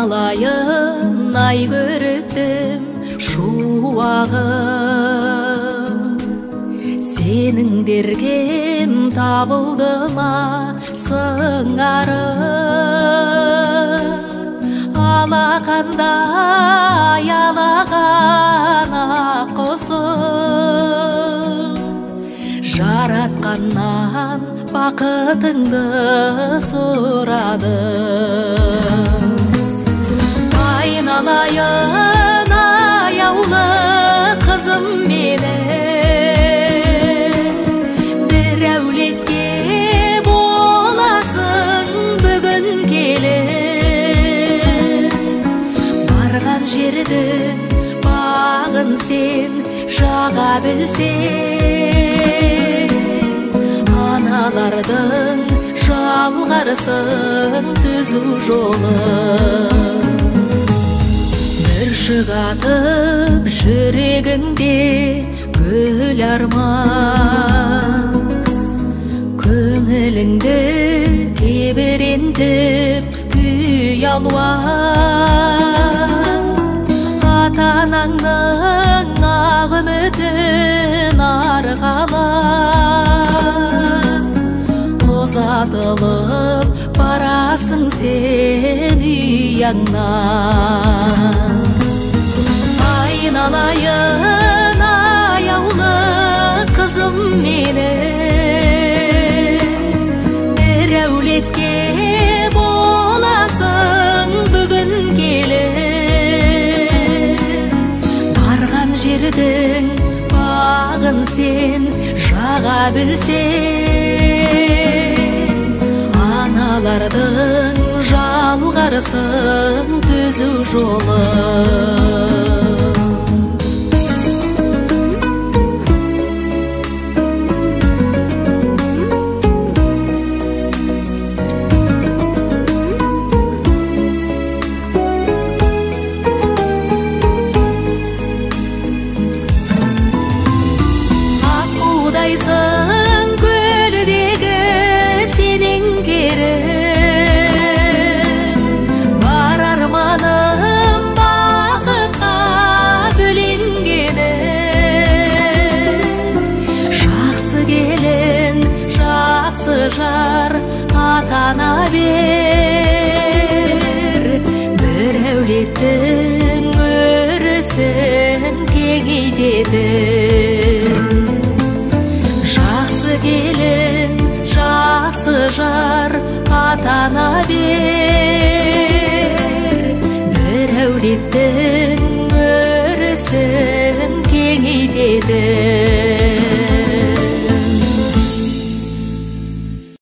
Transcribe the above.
айналайын ай көріктім шуағым, сенің дергем табылды ма сыңарың, алақандай алаған ақ құсым, жаратқаннан бақытыңды сұрадым. Айналайын аяулы қызым менің, бір әулетке боласың бүгін келіп, барған жердің бағын сен жаға білсең, аналардың жалғарсын түзу жолын. Бір шығатып жүрегіңде гүл арман, көңіліңді тебірентіп күй алуан, ата-анаңның ақ үмітін арқалап, ұзатылып барасың сен ұяңнан. Айналайын аяулы қызым менің, бір әулетке боласың бүгін келіп, барған жердің бағын сен жаға білсең, аналардың жалғарсын түзу жолын. Аққудайсың көлдегі сенің керім, бар арманым бақытқа бөленгенім. Жақсы келін, жақсы жар ата-ана бер, бір әулеттің өрісін кеңейтетін. Жақсы келін, жақсы жар ата-ана бер, бір әулеттің